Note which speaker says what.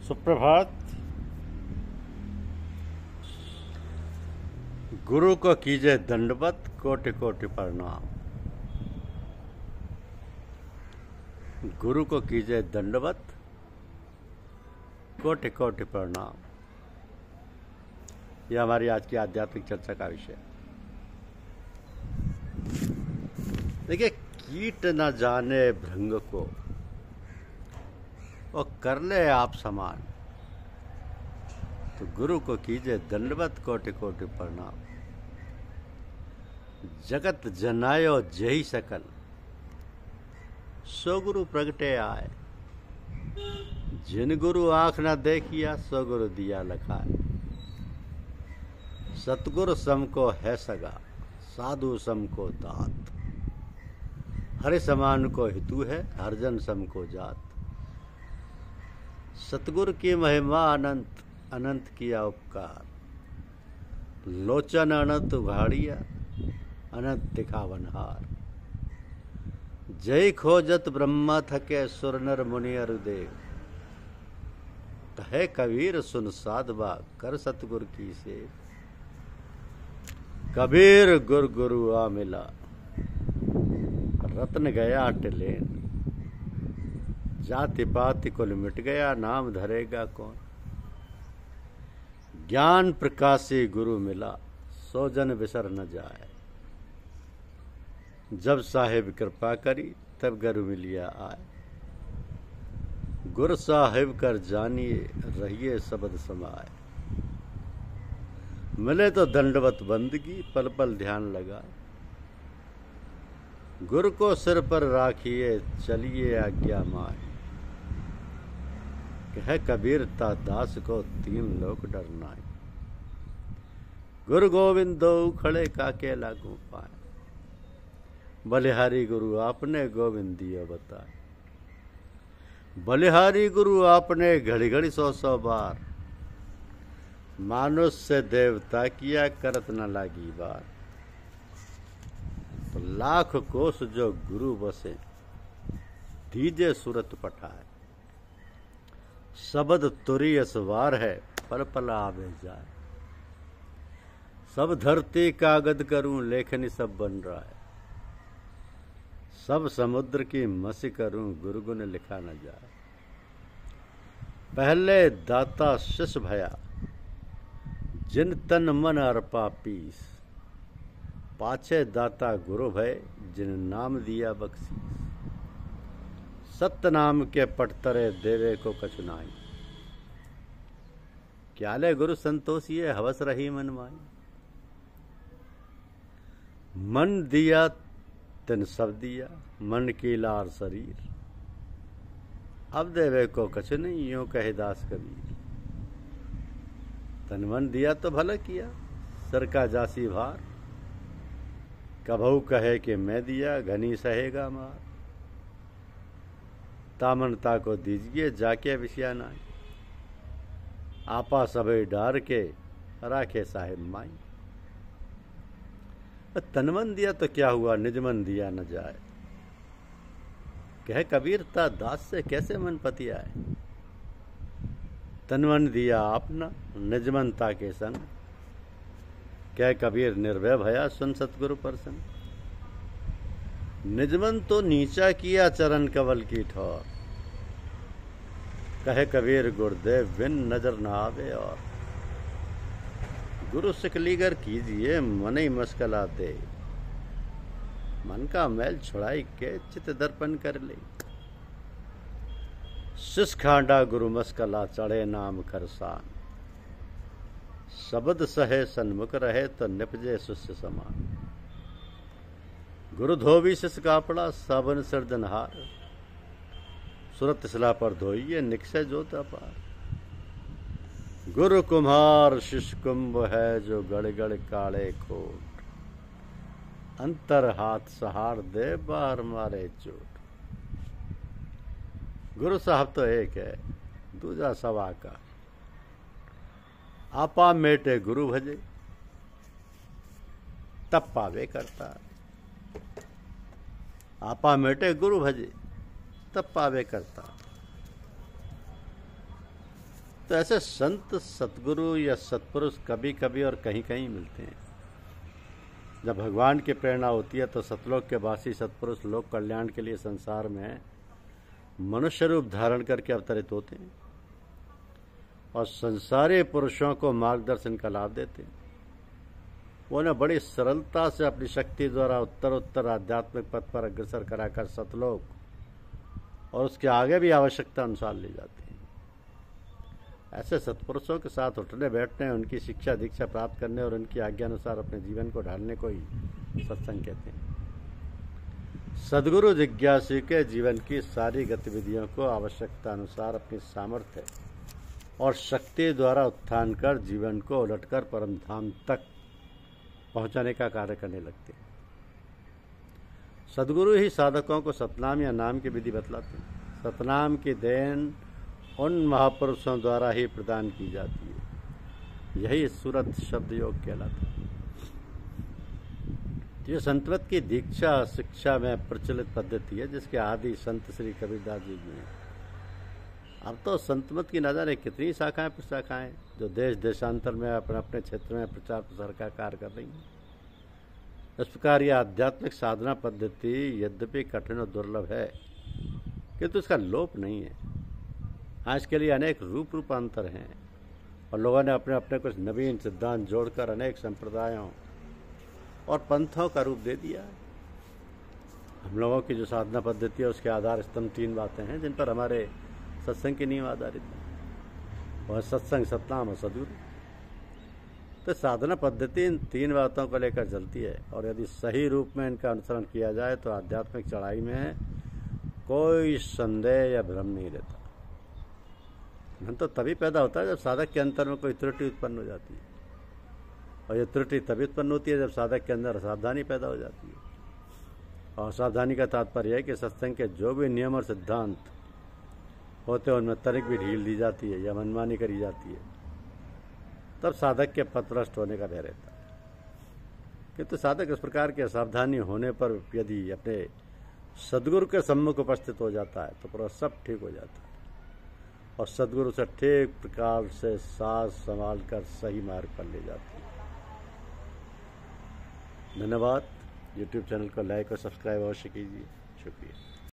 Speaker 1: सुप्रभात। गुरु को कीजिए दंडवत, कोटि कोटि प्रणाम। गुरु को कीजिए दंडवत, कोटि कोटि प्रणाम। यह हमारी आज की आध्यात्मिक चर्चा का विषय। देखिए, कीट न जाने भृंग को और कर ले आप समान, तो गुरु को कीजिए दंडवत, कोटि कोटि प्रणाम। जगत जनायो जही सकल, सो गुरु प्रगटे आए। जिन गुरु आंख न देखिया, सो गुरु दिया लखाए। सतगुरु सम को है सगा, साधु सम को दात। हरि समान को हितु है, हरजन सम को जात। सतगुरु की महिमा अनंत, अनंत किया उपकार। लोचन अनंत उघाड़िया, अनंत दिखावनहार। जय खोजत ब्रह्मा थके, सुर नर मुनि अरुदेव। कहे कबीर सुन साधवा, कर सतगुर की सेव। कबीर गुर गुरु आ मिला, रत्न गया टिलेन। जाति पाति कुल मिट गया, नाम धरेगा कौन। ज्ञान प्रकाशी गुरु मिला, सो जन बिसर न जाए। जब साहिब कृपा करी, तब गुरु मिलिया आए। गुरु साहिब कर जानिए, रहिए शब्द समाए। मिले तो दंडवत बंदगी, पल पल ध्यान लगाए। गुरु को सिर पर राखिए, चलिए आज्ञा माए। कह कबीर ता दास को, तीन लोक डरनाए। गुरु गोविंद दो खड़े, काके लागू पाए। बलिहारी गुरु आपने, गोविंद दियो बताए। बलिहारी गुरु आपने, घड़ी घड़ी सौ सौ बार। मानुष से देवता किया, करत न लागी बार। तो लाख कोस जो गुरु बसे, दीजे सूरत पठाए। शब्द तुरी असवार है, पल पल आवे जाए। सब धरती कागज करूं, लेखनी सब बन रहा है। सब समुद्र की मसी करूं, गुरु गुण लिखा न जाए। पहले दाता शिष भया, जिन तन मन अर्पा पीस। पाछे दाता गुरु भय, जिन नाम दिया बख्शीस। सत्य नाम के पटतरे, देवे को कछु नाई। क्याले गुरु संतोषिए, हवस रही मन माई। मन दिया तिन सब दिया, मन की लार शरीर। अब देवे को कछु नहीं, यूं कहे दास कबीर। तन मन दिया तो भला किया, सर का जासी भार। कभू कहे कि मैं दिया, घनी सहेगा मार। तामनता को दीजिए, जाके विषया नाई। आपा सबे डार के, राखे साहिब माई। तनमन दिया तो क्या हुआ, निजमन दिया न जाए। कह कबीर ता दास से कैसे मन पति आए। तनमन दिया आपना, निजमनता के संग। कह कबीर निर्भय भया, सुन सतगुरु प्रसन्न। निजमन तो नीचा किया, चरण कवल की ठोर। कहे कबीर गुरुदेव बिन नजर न आवे और। गुरु सिकलीगर कीजिए, मन ही मस्कला दे। मन का मैल छुड़ाई के, चित दर्पण कर ले। शिष खांडा गुरु मस्कला, चढ़े नाम खरसान। शब्द सहे सन्मुख रहे, तो निपजे शिष्य समान। गुरु धोबी शिष कापड़ा, साबन सृजनहार। सुरत शिला पर धोइए, निकसे जोत अपार। गुरु कुम्हार शिष्य कुंभ है, जो गड़ गड़ काले खोट। अंतर हाथ सहार दे, बाहर मारे चोट। गुरु साहब तो एक है, दूजा सवा का। आपा मेटे गुरु भजे, तब पावे करता। आपा मेटे गुरु भजे, तब पावे करता। तो ऐसे संत, सतगुरु या सत्पुरुष कभी कभी और कहीं कहीं मिलते हैं। जब भगवान की प्रेरणा होती है तो सतलोक के वासी सत्पुरुष लोक कल्याण के लिए संसार में मनुष्य रूप धारण करके अवतरित होते हैं और संसारी पुरुषों को मार्गदर्शन का लाभ देते हैं। वो उन्हें बड़ी सरलता से अपनी शक्ति द्वारा उत्तर उत्तर आध्यात्मिक पथ पर अग्रसर कराकर सतलोक और उसके आगे भी आवश्यकता अनुसार ले जाते हैं। ऐसे सत्पुरुषों के साथ उठने बैठने, उनकी शिक्षा दीक्षा प्राप्त करने और उनकी आज्ञा अनुसार अपने जीवन को ढालने को ही सत्संग कहते हैं। सद्गुरु जिज्ञासु के जीवन की सारी गतिविधियों को आवश्यकता अनुसार अपनी सामर्थ्य और शक्ति द्वारा उत्थान कर जीवन को उलटकर परम धाम तक पहुंचाने का कार्य करने लगते हैं। सद्गुरु ही साधकों को सतनाम या नाम की विधि बतलाते हैं। सतनाम की देन उन महापुरुषों द्वारा ही प्रदान की जाती है। यही सूरत शब्द योग कहलाता है। ये संतवत की दीक्षा शिक्षा में प्रचलित पद्धति है, जिसके आदि संत श्री कबीरदास जी ने। अब तो संतमत की न जाने कितनी शाखाएं प्रशाखाएं जो देश देशांतर में अपने अपने क्षेत्र में प्रचार प्रसार का कार्य कर रही हैं। इस प्रकार यह आध्यात्मिक साधना पद्धति यद्यपि कठिन और दुर्लभ है, किंतु इसका लोप नहीं है। हाँ, इसके लिए अनेक रूपांतर हैं और लोगों ने अपने अपने कुछ नवीन सिद्धांत जोड़कर अनेक संप्रदायों और पंथों का रूप दे दिया है। हम लोगों की जो साधना पद्धति है उसके आधार स्तंभ 3 बातें हैं जिन पर हमारे सत्संग की नींव आधारित है, वह सत्संग, सतनाम और सद्गुरु। तो साधना पद्धति इन 3 बातों को लेकर चलती है और यदि सही रूप में इनका अनुसरण किया जाए तो आध्यात्मिक चढ़ाई में कोई संदेह या भ्रम नहीं रहता। भ्रम तो तभी पैदा होता है जब साधक के अंतर में कोई त्रुटि उत्पन्न हो जाती है, और यह त्रुटि तभी उत्पन्न होती है जब साधक के अंदर असावधानी पैदा हो जाती है। और असावधानी का तात्पर्य है कि सत्संग के जो भी नियम और सिद्धांत होते हैं उनमें तनिक भी ढील दी जाती है या मनमानी करी जाती है, तब साधक के पथभ्रष्ट होने का भय रहता है। किंतु साधक इस प्रकार की असावधानी होने पर यदि अपने सद्गुरु के सम्मुख उपस्थित हो जाता है तो पूरा सब ठीक हो जाता है और सद्गुरु से ठीक प्रकार से साथ संभाल कर सही मार्ग पर ले जाती है। धन्यवाद। YouTube चैनल को लाइक और सब्सक्राइब अवश्य कीजिए। शुक्रिया।